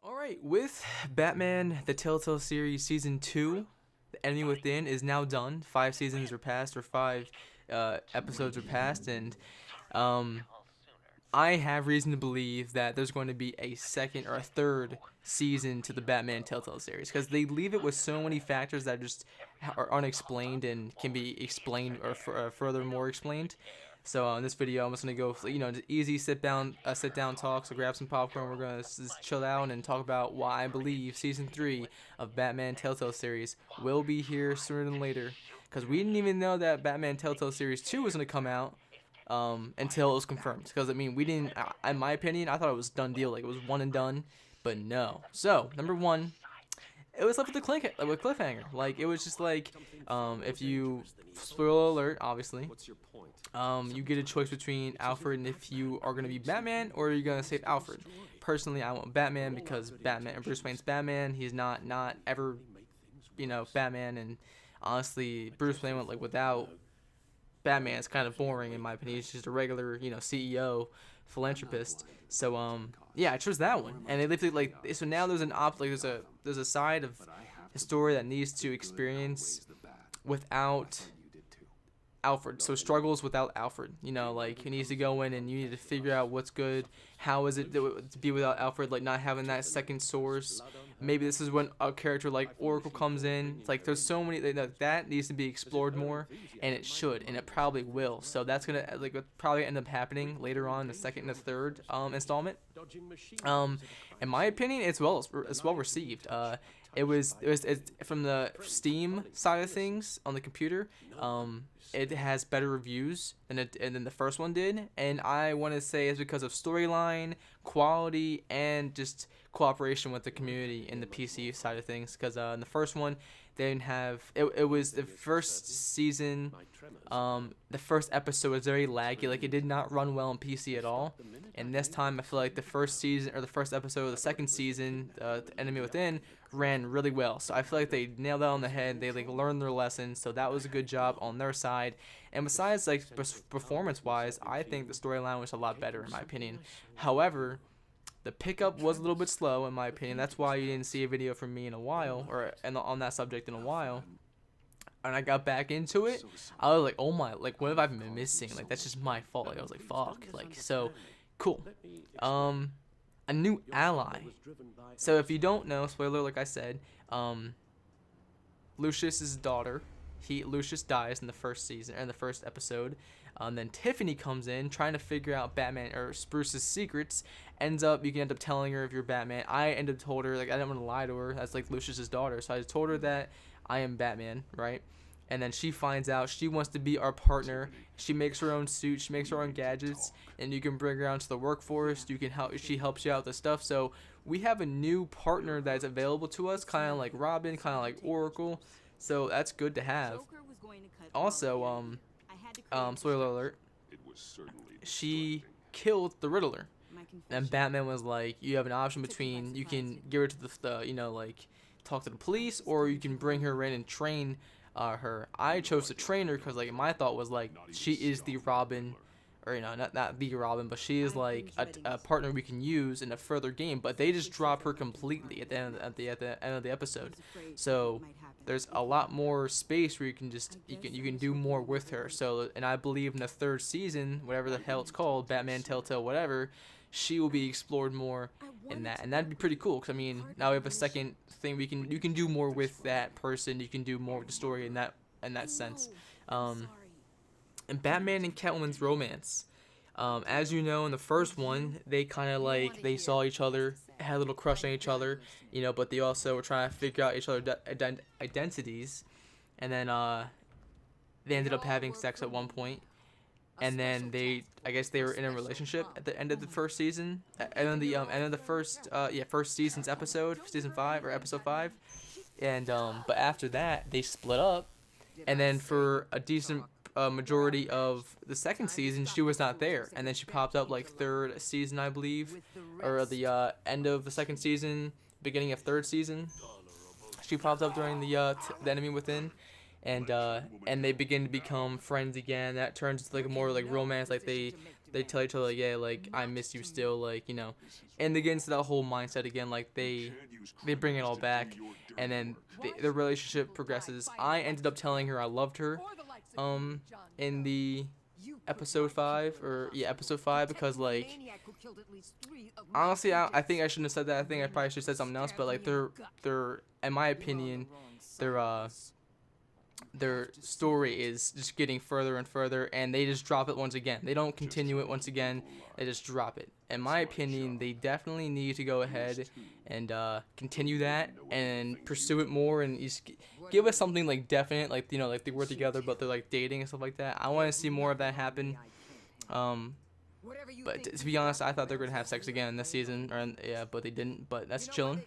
Alright, with Batman the Telltale series season 2, The Enemy Within is now done. 5 seasons are passed, or 5 episodes are passed, and um, I have reason to believe that there's going to be a second or a third season to the Batman Telltale series, because they leave it with so many factors that just are unexplained and can be explained or furthermore explained. So in this video, I'm just gonna go, just easy sit down talk. So grab some popcorn. We're gonna just chill out and talk about why I believe season 3 of Batman Telltale series will be here sooner than later. Because we didn't even know that Batman Telltale series 2 was gonna come out until it was confirmed. Because I mean, we didn't. In my opinion, I thought it was done deal, like it was one and done. But no. So number one, it was left with a cliffhanger. Like it was just like, if you, spoiler alert, obviously, you get a choice between Alfred and if you are gonna be Batman or you're gonna save Alfred. Personally, I want Batman because Bruce Wayne's Batman. He's not ever, Batman, and honestly, Bruce Wayne without Batman is kind of boring in my opinion. He's just a regular, CEO, philanthropist. So yeah, I chose that one, and they literally so now there's there's a side of the story that needs to experience without Alfred. So struggles without Alfred. He needs to go in and you need to figure out what's good. How is it to be without Alfred? Like not having that second source. Maybe this is when a character like Oracle comes in. It's like there's so many that needs to be explored more, and it should, and it probably will. So that's gonna probably end up happening later on in the second and the third installment. In my opinion, it's well received. It's from the Steam side of things on the computer. It has better reviews than the first one did, and I want to say it's because of storyline, quality, and just cooperation with the community in the PC side of things. Because in the first one, they didn't have it. It was the first season. The first episode was very laggy. Like it did not run well on PC at all. And this time, I feel like the first season or the first episode of the second season, The Enemy Within, ran really well. So I feel like they nailed that on the head. They learned their lesson. So that was a good job on their side. And besides performance-wise, I think the storyline was a lot better in my opinion. However, the pickup was a little bit slow in my opinion. That's why you didn't see a video from me in a while, or on that subject in a while. And I got back into it. I was like, oh my, what have I been missing? That's just my fault. I was like, fuck. So cool. A new ally. So if you don't know, spoiler, like I said, Lucius's daughter, Lucius dies in the first season, or in the first episode. Then Tiffany comes in trying to figure out Batman or Bruce's secrets. You can end up telling her if you're Batman. I ended up told her, I didn't want to lie to her. That's Lucius's daughter. So I told her that I am Batman, right? And then she finds out she wants to be our partner. She makes her own suit. She makes her own gadgets, and you can bring her out to the workforce. You can help. She helps you out with the stuff. So we have a new partner that's available to us, kind of like Robin, kind of like Oracle. So that's good to have. Also, spoiler alert, she killed the Riddler. And Batman was like, you have an option between, you can give her to the talk to the police, or you can bring her in and train her. I chose to train her because my thought was she is the Robin, or not the Robin, but she is a partner we can use in a further game. But they just drop her completely at the end of the episode. So there's a lot more space where you can do more with her. So, and I believe in the third season, whatever the hell it's called, Batman Telltale whatever, she will be explored more in that, and that'd be pretty cool. Because I mean, now we have a second thing you can do more with that person. You can do more with the story in that sense. And Batman and Catwoman's romance. As you know, in the first one, they kind of they saw each other, had a little crush on each other, but they also were trying to figure out each other's identities, and then they ended up having sex at one point, and then I guess they were in a relationship at the end of the first season, and then the end of the first season's episode, season 5 or episode 5, and but after that they split up, and then for a decent majority of the second season she was not there, and then she popped up third season I believe, or the end of the second season, beginning of third season. She popped up during the Enemy Within, and they begin to become friends again. That turns into more romance. they tell each other like, yeah, like I miss you still, like, you know, and they get into that whole mindset again, like they bring it all back, and then the relationship progresses. I ended up telling her I loved her, in the episode 5, or yeah, episode 5, because like honestly, I think I shouldn't have said that. I think I probably should have said something else, but like they're in my opinion, their story is just getting further and further, and they just drop it once again. They don't continue it once again. They just drop it. In my opinion, they definitely need to go ahead and continue that and pursue it more, and just give us something like definite, like, you know, like they were together but they're like dating and stuff like that. I want to see more of that happen. But to be honest, I thought they were gonna have sex again this season, or yeah, but they didn't. But that's chilling.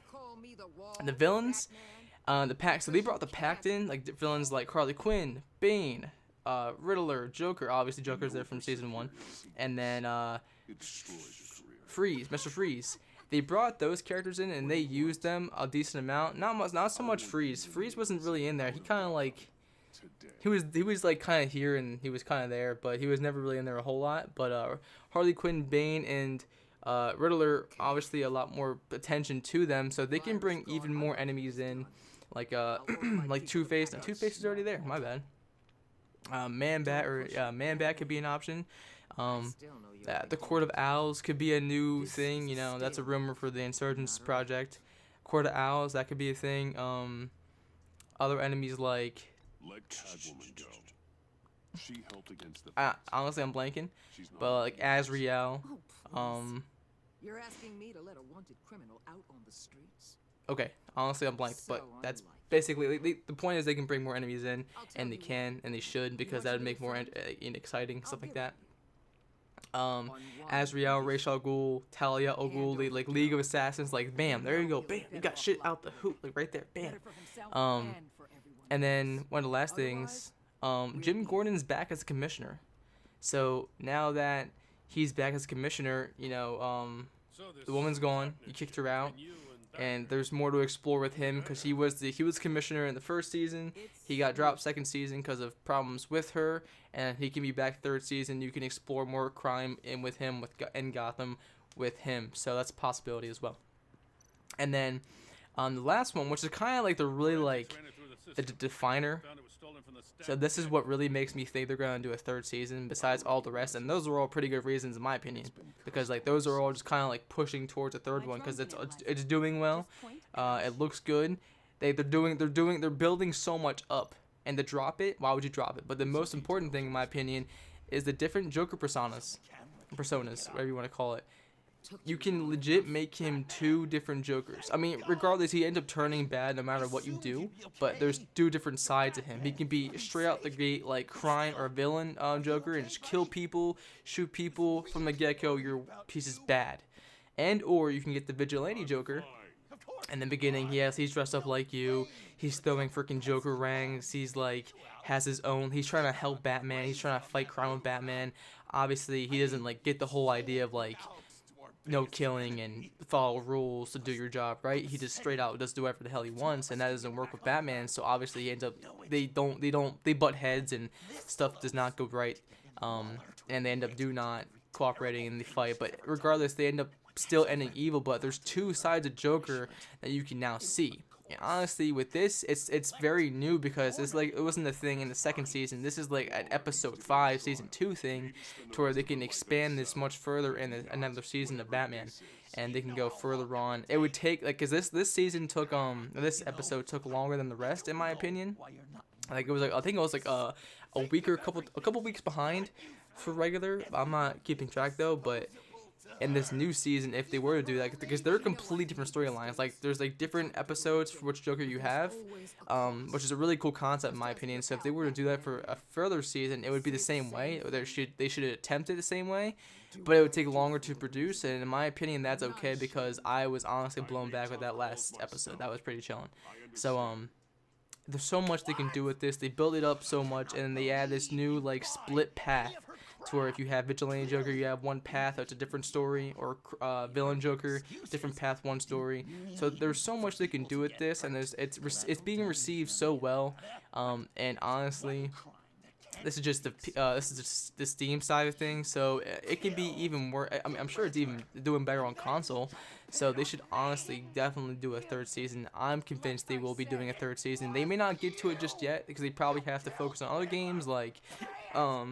And the villains. The pack. So they brought the pact in, like the villains like Harley Quinn, Bane, Riddler, Joker. Obviously, Joker's there from season 1, and then Freeze, Mr. Freeze. They brought those characters in, and they used them a decent amount. Not so much Freeze. Freeze wasn't really in there. He kind of like he was like kind of here and he was kind of there, but he was never really in there a whole lot. But Harley Quinn, Bane, and Riddler, obviously a lot more attention to them, so they can bring even more enemies in. Like like Two-Face. Now Two-Face is already there. My bad. Man-Bat could be an option. The Court of Owls could be a new thing. You know, that's a rumor for the Insurgents project. Court of Owls, that could be a thing. Other enemies like. Let Catwoman go. She helped against the. Honestly, I'm blanking. But like Azrael. You're asking me to let a wanted criminal out on the streets? Okay, honestly, I'm blanked, but that's basically the point is they can bring more enemies in, and they can, and they should, because that would make more exciting, stuff like that. Azrael, Ra's al Ghul, Talia al Ghul, like League of Assassins, like bam, there you go, bam, you got shit out the hoop, like right there, bam. And then one of the last things, Jim Gordon's back as a commissioner. So now that he's back as commissioner, you know, the woman's gone, you kicked her out. And there's more to explore with him, because he was commissioner in the first season. He got dropped second season because of problems with her, and he can be back third season. You can explore more crime in with him in Gotham with him, so that's a possibility as well. And then the last one, which is kind of like the really like the definer. So this is what really makes me think they're gonna do a third season, besides all the rest, and those are all pretty good reasons in my opinion, because like those are all just kind of like pushing towards a third one, because it's doing well, it looks good. They're building so much up, and to drop it, why would you drop it? But the most important thing in my opinion is the different Joker personas, whatever you want to call it. You can legit make him 2 different Jokers. I mean, regardless, he ends up turning bad no matter what you do, but there's 2 different sides of him. He can be straight out the gate, like crime or villain Joker, and just kill people, shoot people from the get-go. Your piece is bad. And or you can get the vigilante Joker. In the beginning, he's dressed up like you. He's throwing freaking Joker rangs. He's like has his own. He's trying to help Batman. He's trying to fight crime with Batman. Obviously, he doesn't like get the whole idea of like no killing and follow rules to do your job, right? He just straight out does whatever the hell he wants, and that doesn't work with Batman. So obviously he ends up they butt heads and stuff does not go right, and they end up not cooperating in the fight. But regardless, they end up still ending evil. But there's 2 sides of Joker that you can now see. And honestly, with this, it's very new, because it's like it wasn't a thing in the second season. This is like an episode 5, season 2 thing, to where they can expand this much further in another season of Batman, and they can go further on. It would take like, cause this season took this episode took longer than the rest in my opinion. Like it was like I think it was like a week or a couple weeks behind for regular. I'm not keeping track though, but in this new season, if they were to do that, because they're completely different storylines. Like there's like different episodes for which Joker you have, which is a really cool concept in my opinion. So if they were to do that for a further season, it would be the same way. They should attempt it the same way, but it would take longer to produce. And in my opinion, that's okay, because I was honestly blown back with that last episode. That was pretty chilling. So there's so much they can do with this. They build it up so much, and then they add this new like split path, to where if you have Vigilante Joker, you have one path that's a different story, or Villain Joker, different path, one story. So there's so much they can do with this, and it's being received so well. And honestly, this is just the Steam side of things, so it can be even worse. I mean, I'm sure it's even doing better on console. So they should honestly definitely do a third season. I'm convinced they will be doing a third season. They may not get to it just yet because they probably have to focus on other games like I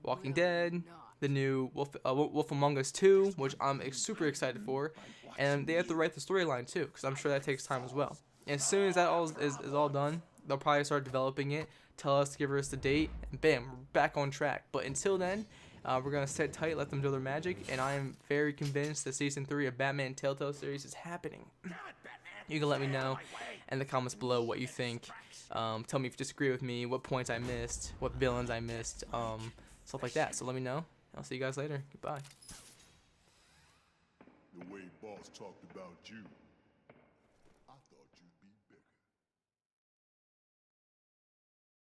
Walking will Dead, not. the new Wolf Among Us 2, which I'm super excited for, and they have to write the storyline too, because I'm sure that takes time as well. As soon as that all is all done, they'll probably start developing it, tell us, give us the date, and bam, we're back on track. But until then, we're gonna sit tight, let them do their magic, and I am very convinced that season 3 of Batman Telltale series is happening. You can let me know in the comments below what you think. Tell me if you disagree with me, what points I missed, what villains I missed, stuff like that. So let me know. I'll see you guys later. Goodbye. The way boss talked about you.